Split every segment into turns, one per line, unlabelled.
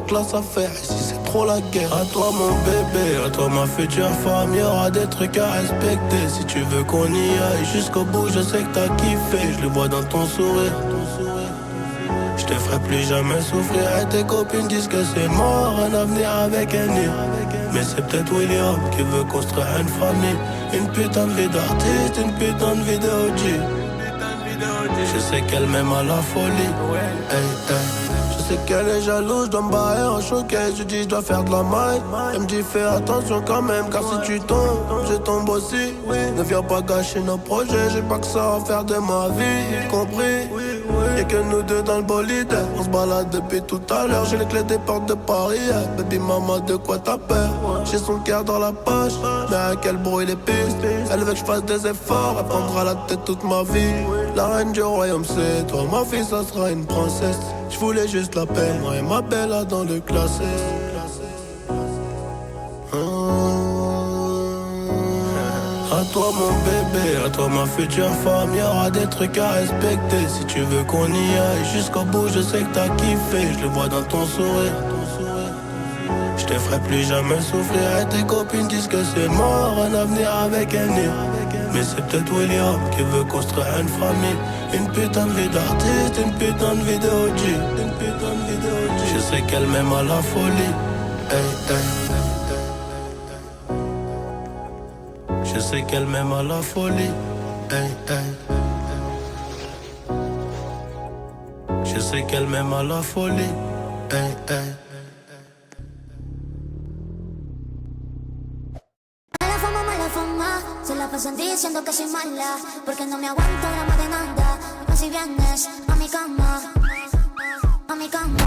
classe à faire, ici c'est trop la guerre. À toi mon bébé, à toi ma future femme, y'aura des trucs à respecter. Si tu veux qu'on y aille jusqu'au bout, je sais que t'as kiffé, je le vois dans ton sourire. Je te ferai plus jamais souffrir et tes copines disent que c'est mort, un avenir avec un nid. Mais c'est peut-être William qui veut construire une famille. Une putain de vie d'artiste, une putain de vie de OG. Je sais qu'elle m'aime à la folie. Hey, hey. Je sais qu'elle est jalouse, je dois me barrer en showcase. Je dis je dois faire de la maille. Elle me dit fais attention quand même, car si tu tombes, je tombe aussi. Ne viens pas gâcher nos projets, j'ai pas que ça à faire de ma vie, compris? Y'a que nous deux dans le bolide, on se balade depuis tout à l'heure. J'ai les clés des portes de Paris, baby maman de quoi t'as peur? J'ai son cœur dans la poche, mais à quel bruit les pistes. Elle veut que je fasse des efforts, elle prendra la tête toute ma vie. La reine du royaume c'est toi, ma fille ça sera une princesse. Je voulais juste la paix, moi et ma belle là dans le classé. À toi mon bébé, à toi ma future femme, y'aura des trucs à respecter. Si tu veux qu'on y aille jusqu'au bout, je sais que t'as kiffé, je le vois dans ton sourire. Je te ferai plus jamais souffrir et tes copines disent que c'est mort, un avenir avec un nid. Mais c'est peut-être William qui veut construire une famille. Une putain de vie d'artiste, une putain de vie de OG. Une putain de vie de OG. Je sais qu'elle m'aime à la folie. Hey, hey. Je sais qu'elle m'aime à la folie. Hey, hey. Je sais qu'elle m'aime à la folie. Hey, hey.
Se la pasan diciendo que soy mala, porque no me aguanto drama de nada. Más si vienes a mi cama, a mi cama.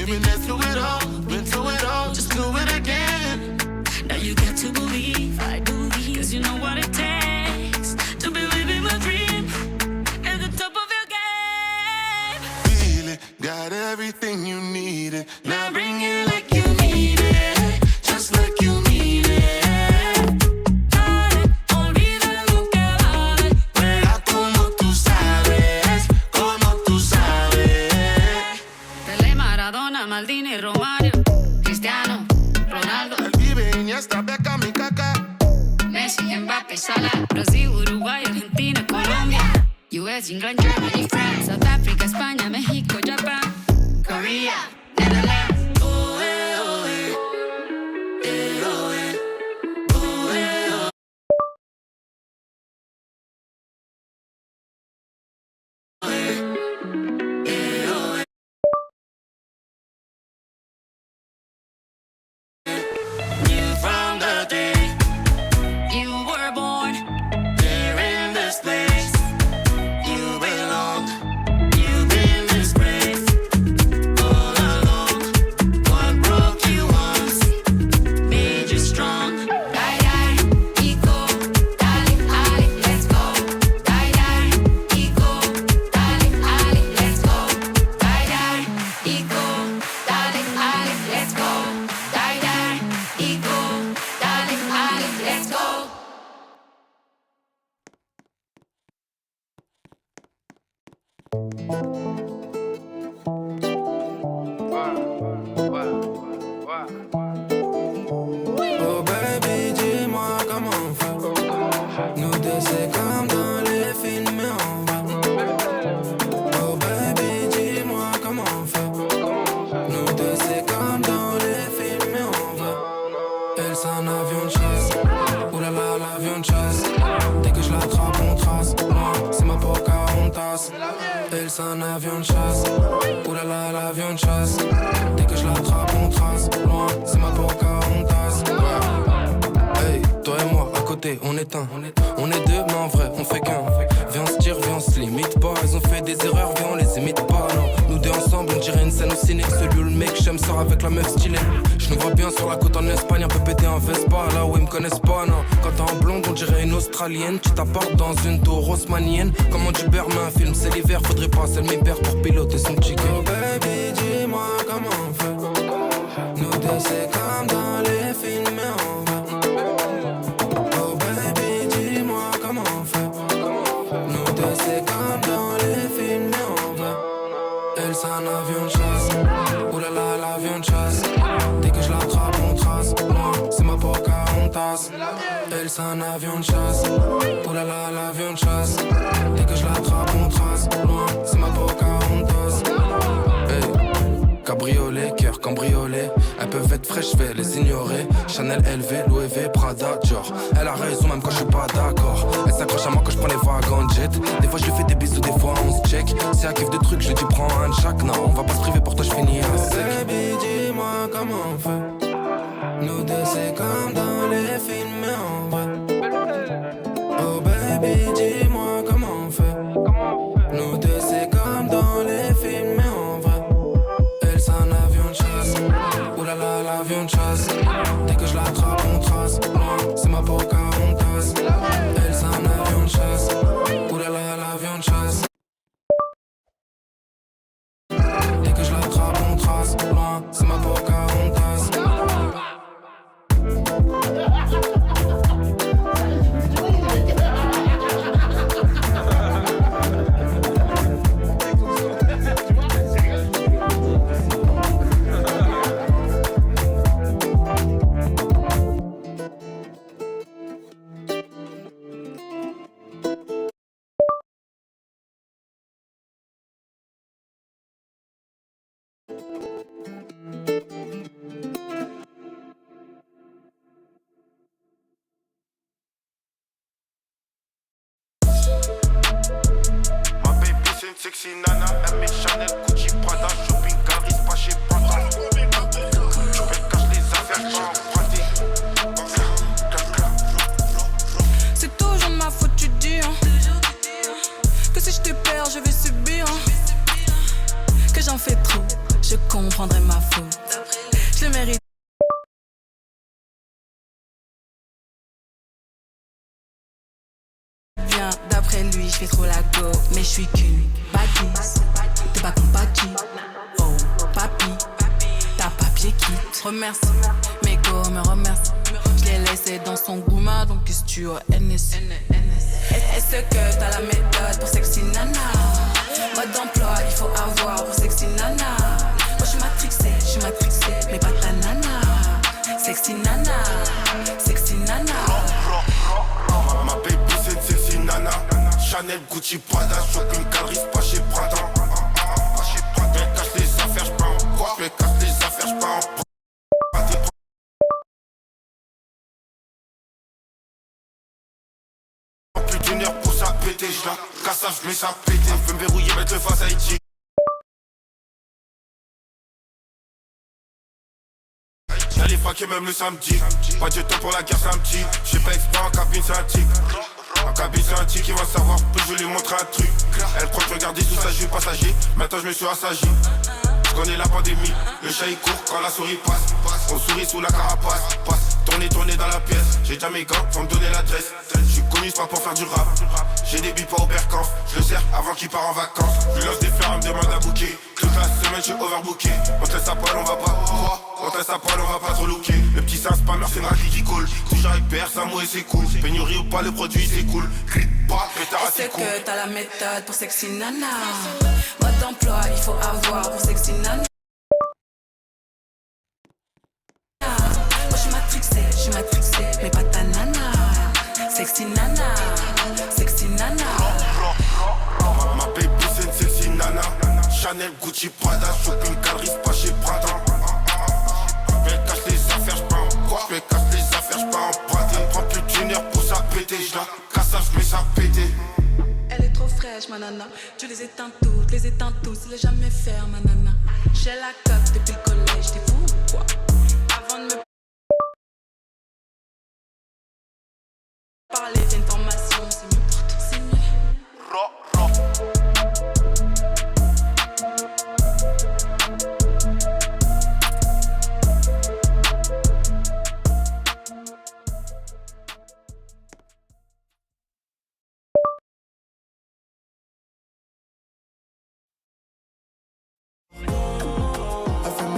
been there through it all, been through it all, just do it again.
Now you got to believe, I believe, cause you know what it takes to believe in my dream at the top of your game.
Feel it, got everything you needed. Now bring it like you need it, just like you need it.
Dale, olvida lo que vale.
Juega como tú sabes, como tú sabes.
Pelé, Maradona, Maldini, Romario, Cristiano, Ronaldo,
El Vive, Iniesta, Beckham y Kaká.
Messi, Mbappé, Salah, Brasil, Uruguay, Argentina, Colombia, US, England, Germany, France, South Africa, España, México, Japan, Korea, Netherlands.
From the day
You were born,
here in this place, you belong. You've been disgraced all along. What broke you once made you strong.
die, die, y go, dale, ale, let's go, die, die, y go, dale, ale, let's go, die, die, y go, dale, ale, let's go, die, die, y go, dale, ale, let's go.
Oh baby, dis-moi comment on fait. Nous deux c'est comme dans les films mais en vrai. Oh baby, dis-moi comment on fait. Nous deux c'est comme dans les films mais en vrai. Elle c'est un avion de chasse. Oulala l'avion de chasse. Dès que je l'attrape on trace. Moi c'est ma Pocahontas. Elle c'est un avion de chasse. Oulala l'avion de chasse. Dès que je l'attrape on trace. Loin c'est ma Pocahontas. Hey, toi et moi à côté on est un. On est deux mais en vrai on fait qu'un. Viens on se tire, viens on se limite pas. Ils ont fait des erreurs, viens on les imite pas. Non, nous deux ensemble on dirait une scène au ciné. Celui où le mec j'aime sort avec la meuf stylée. Je nous vois bien sur la côte en Espagne, un peu pété en Vespa. Là où ils me connaissent pas, non. Quand t'es en blonde on dirait une australienne. Tu t'apportes dans une tour haussmannienne. Comment tu perds un film, c'est l'hiver. Faudrait pas celle mes pères pour piloter son chicken. Oh baby dis-moi comment on fait. Nous deux c'est comme dans les films mais en vrai. Oh baby dis-moi comment on fait. Nous deux c'est comme dans les films mais en vrai. Elle c'est un avion de chasse. Oulala l'avion de chasse. Dès que je l'attrape on trace. Loin c'est ma Pocahontas. Elle c'est un avion de chasse. Oulala l'avion de chasse. Dès que je l'attrape on trace. Loin c'est ma Pocahontas. Hey. Cabriolet, cœur cambriolé. Elles peuvent être fraîches, je vais les ignorer. Chanel, LV, Louis V, Prada, Dior. Elle a raison même quand je suis pas d'accord. Elle s'accroche à moi quand je prends les vagues en jet. Des fois je lui fais des bisous, des fois on se check. Si elle kiffe de trucs, je lui dis prends un de chaque. Non, on va pas se priver pour toi, je finis à sec. Baby, dis-moi comment on fait. Nous deux c'est comme dans les films mais en vrai. Oh baby, dis-moi comment on fait. Nous deux c'est comme dans les films mais en vrai. Elle c'est un avion de chasse. Oulala l'avion de chasse. Dès que je l'attrape on trace. Loin c'est ma Pocahontas. Elle c'est un avion de chasse. Oulala l'avion de chasse. Dès que je l'attrape on trace. Loin c'est ma Pocahontas.
Sexy nana, M&A, Chanel, Gucci, Prada, shopping, Caris, pas chez Prada. Je me cache les affaires, pas emprunté.
C'est toujours ma faute, tu dis hein. Que si je te perds, je vais subir hein. Que j'en fais trop, je comprendrai ma faute. Je le mérite. Bien, d'après lui, je fais trop la go, mais je suis qu'une bâtisse. T'es pas compatible. Oh, papi, t'as papier quitte. Remercie, mes go me remercie. Je l'ai laissé dans son gourmand, donc qu'est-ce que tu as NS. Est-ce que t'as la méthode pour sexy nana? Mode d'emploi, il faut avoir pour sexy nana. Moi je suis matrixée, mais pas ta nana. Sexy nana, sexy nana.
Ma baby c'est une sexy nana. Chanel, Gucci, Prada, shopping, galerie, pas chez Prada. Je cache les affaires, j'pars en quoi? Je cache les affaires, j'pars en plus d'une heure pour ça péter, j'la casse, j'mets ça péter. Je veux me verrouiller, mettre le face à Haïti. J'allais faquer même le samedi. Pas de temps pour la guerre, c'est un petit. J'sais pas exprès en cabine, c'est un tic. En cabine, c'est un tic qui va savoir. Puis je vais lui montrer un truc. Elle croit que je regardais sous sa jupe passager. Maintenant je me suis assagi. Je connais la pandémie. Le chat il court quand la souris passe. On sourit sous la carapace. Passe, tourner dans la pièce. J'ai déjà mes gants, faut me donner l'adresse. J'suis connu, c'est pas pour faire du rap. J'ai des bips au Berkamp. Je le sers avant qu'il part en vacances. Je lui lance des fleurs, elle me demande à bouquer. Toute la semaine, j'suis overbooké. On te laisse à poil, on va pas. On te laisse à poil, on va pas trop looker. Le petit c'est un spammer, c'est ma vie qui coule. Toujours avec PR, ça mouille, c'est cool. Pénurie ou pas, le produit c'est cool. Crie pas, pétard, c'est cool.
Est-ce que t'as la méthode pour sexy nana? Mode d'emploi, il faut avoir pour sexy nana. Moi je suis matrixée, mais pas ta nana. Sexy nana, sexy nana.
Ma baby c'est une sexy nana. Chanel, Gucci, Prada, shopping, galerie, pas chez Prada. Je cache les affaires, j'pars en quoi? Je cache les affaires, j'pars en Prada. Prends plus d'une heure pour ça péter, j'la casse, j'mets ça péter.
Elle est trop fraîche, ma nana. Tu les éteins tous, il est jamais faire, ma nana. J'ai la cote depuis le collège, t'es fou ou quoi? Avant de me parler, t'as une formation, c'est mieux pour toi, c'est mieux.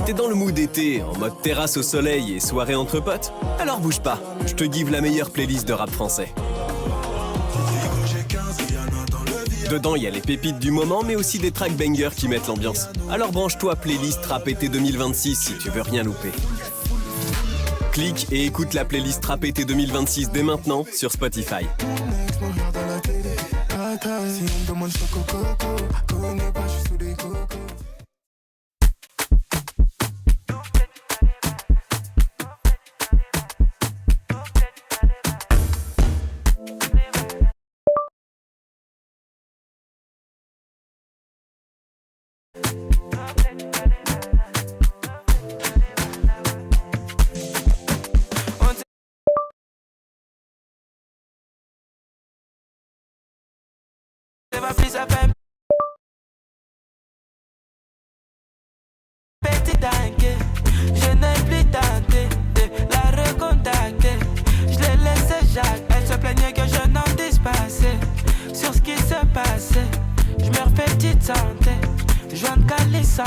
T'es dans le mood d'été, en mode terrasse au soleil et soirée entre potes? Alors bouge pas, je te give la meilleure playlist de rap français. Dedans, il y a les pépites du moment, mais aussi des tracks bangers qui mettent l'ambiance. Alors branche-toi playlist Rap été 2026 si tu veux rien louper. Clique et écoute la playlist Rap été 2026 dès maintenant sur Spotify.
Je n'ai plus tenté de la recontacter. Je l'ai laissé Jacques. Elle se plaignait que je n'en dise pas assez sur ce qui se passait. Je me refais petite santé, je viens de caler sans